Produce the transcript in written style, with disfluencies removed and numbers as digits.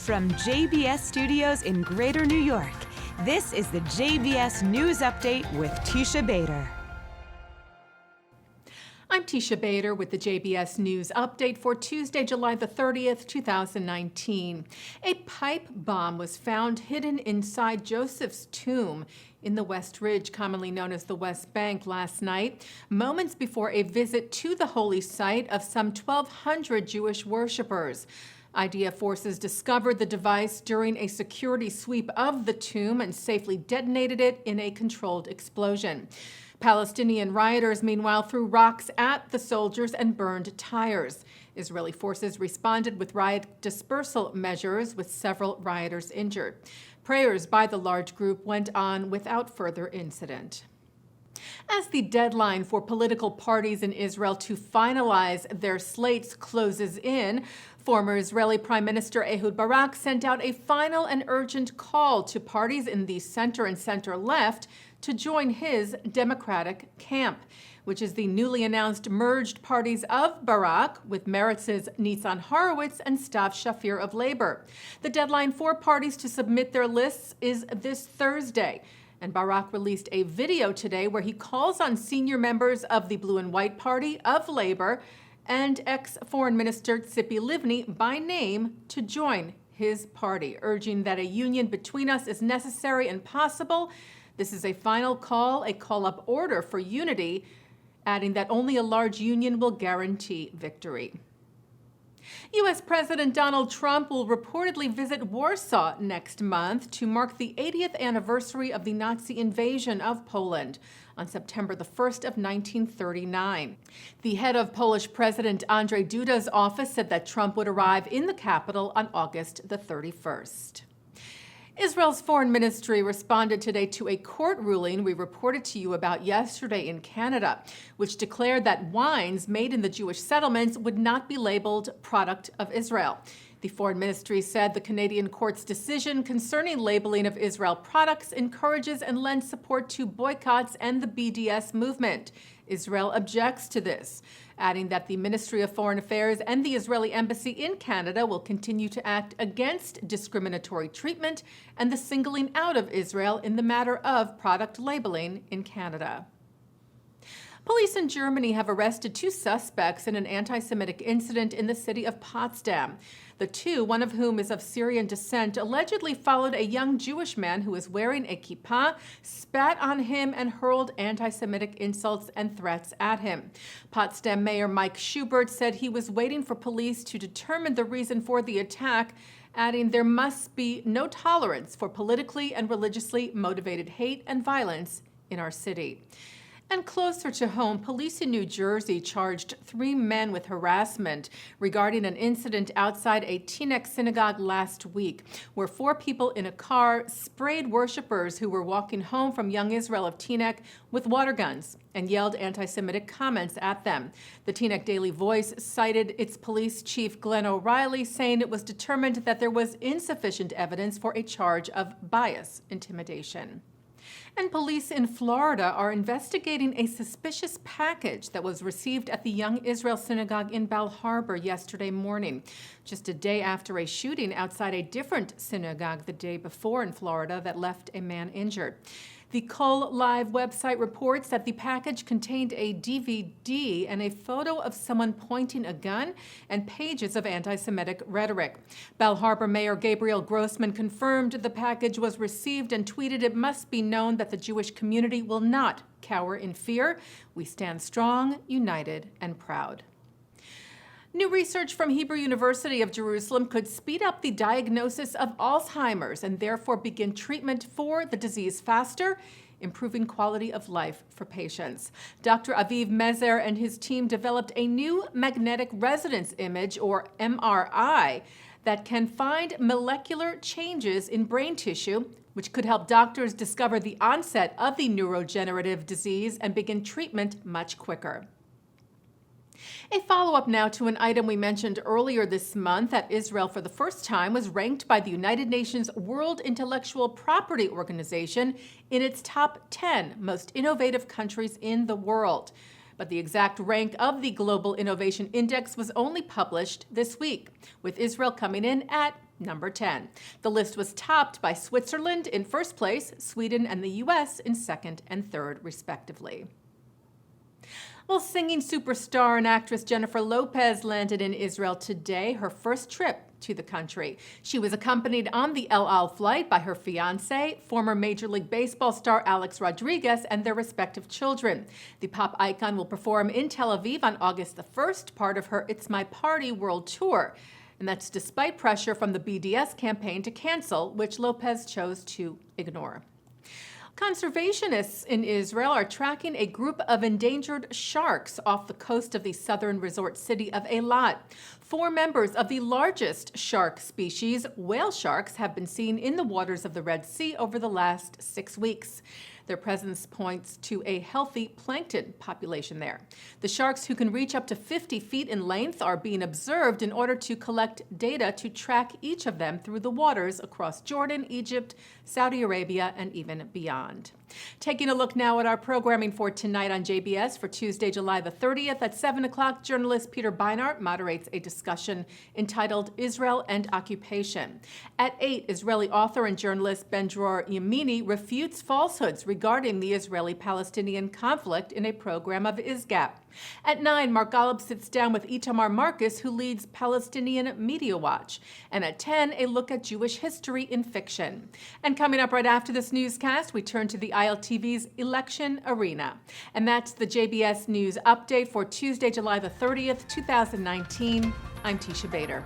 From JBS Studios in Greater New York, this is the JBS News Update with Tisha Bader. I'm Tisha Bader with the JBS News Update for Tuesday, July the 30th, 2019. A pipe bomb was found hidden inside Joseph's tomb in the West Ridge, commonly known as the West Bank, last night, moments before a visit to the holy site of some 1,200 Jewish worshipers. IDF forces discovered the device during a security sweep of the tomb and safely detonated it in a controlled explosion. Palestinian rioters, meanwhile, threw rocks at the soldiers and burned tires. Israeli forces responded with riot dispersal measures, with several rioters injured. Prayers by the large group went on without further incident. As the deadline for political parties in Israel to finalize their slates closes in, former Israeli Prime Minister Ehud Barak sent out a final and urgent call to parties in the center and center-left to join his Democratic camp, which is the newly announced merged parties of Barak, with Meretz's Nitzan Horowitz and Stav Shafir of Labor. The deadline for parties to submit their lists is this Thursday. And Barak released a video today where he calls on senior members of the Blue and White Party of Labor and ex-Foreign Minister Tzipi Livni by name to join his party, urging that a union between us is necessary and possible. This is a final call, a call-up order for unity, adding that only a large union will guarantee victory. U.S. President Donald Trump will reportedly visit Warsaw next month to mark the 80th anniversary of the Nazi invasion of Poland on September the 1st of 1939. The head of Polish President Andrzej Duda's office said that Trump would arrive in the capital on August the 31st. Israel's foreign ministry responded today to a court ruling we reported to you about yesterday in Canada, which declared that wines made in the Jewish settlements would not be labeled product of Israel. The foreign ministry said the Canadian court's decision concerning labeling of Israel products encourages and lends support to boycotts and the BDS movement. Israel objects to this, adding that the Ministry of Foreign Affairs and the Israeli Embassy in Canada will continue to act against discriminatory treatment and the singling out of Israel in the matter of product labeling in Canada. Police in Germany have arrested 2 suspects in an anti-Semitic incident in the city of Potsdam. The 2, one of whom is of Syrian descent, allegedly followed a young Jewish man who was wearing a kippah, spat on him, and hurled anti-Semitic insults and threats at him. Potsdam Mayor Mike Schubert said he was waiting for police to determine the reason for the attack, adding there must be no tolerance for politically and religiously motivated hate and violence in our city. And closer to home, police in New Jersey charged 3 men with harassment regarding an incident outside a Teaneck synagogue last week, where 4 people in a car sprayed worshipers who were walking home from Young Israel of Teaneck with water guns and yelled anti-Semitic comments at them. The Teaneck Daily Voice cited its police chief Glenn O'Reilly, saying it was determined that there was insufficient evidence for a charge of bias intimidation. And police in Florida are investigating a suspicious package that was received at the Young Israel Synagogue in Bal Harbour yesterday morning, just a day after a shooting outside a different synagogue the day before in Florida that left a man injured. The Kol Live website reports that the package contained a DVD and a photo of someone pointing a gun and pages of anti-Semitic rhetoric. Bal Harbour Mayor Gabriel Grossman confirmed the package was received and tweeted, "It must be known that the Jewish community will not cower in fear. We stand strong, united, and proud." New research from Hebrew University of Jerusalem could speed up the diagnosis of Alzheimer's and therefore begin treatment for the disease faster, improving quality of life for patients. Dr. Aviv Mezer and his team developed a new magnetic resonance image, or MRI, that can find molecular changes in brain tissue, which could help doctors discover the onset of the neurodegenerative disease and begin treatment much quicker. A follow-up now to an item we mentioned earlier this month, that Israel for the first time was ranked by the United Nations World Intellectual Property Organization in its top 10 most innovative countries in the world. But the exact rank of the Global Innovation Index was only published this week, with Israel coming in at number 10. The list was topped by Switzerland in first place, Sweden and the U.S. in second and third, respectively. Well, singing superstar and actress Jennifer Lopez landed in Israel today, her first trip to the country. She was accompanied on the El Al flight by her fiancé, former Major League Baseball star Alex Rodriguez, and their respective children. The pop icon will perform in Tel Aviv on August the 1st, part of her It's My Party World Tour. And that's despite pressure from the BDS campaign to cancel, which Lopez chose to ignore. Conservationists in Israel are tracking a group of endangered sharks off the coast of the southern resort city of Eilat. 4 members of the largest shark species, whale sharks, have been seen in the waters of the Red Sea over the last 6 weeks. Their presence points to a healthy plankton population there. The sharks, who can reach up to 50 feet in length, are being observed in order to collect data to track each of them through the waters across Jordan, Egypt, Saudi Arabia, and even beyond. Taking a look now at our programming for tonight on JBS for Tuesday, July the 30th at 7 o'clock, journalist Peter Beinart moderates a discussion entitled Israel and Occupation. At 8, Israeli author and journalist Ben-Dror Yemini refutes falsehoods regarding the Israeli-Palestinian conflict in a program of ISGAP. At 9, Mark Golub sits down with Itamar Marcus, who leads Palestinian Media Watch. And at 10, a look at Jewish history in fiction. And coming up right after this newscast, we turn to the ILTV's Election Arena. And that's the JBS News Update for Tuesday, July the 30th, 2019. I'm Tisha Bader.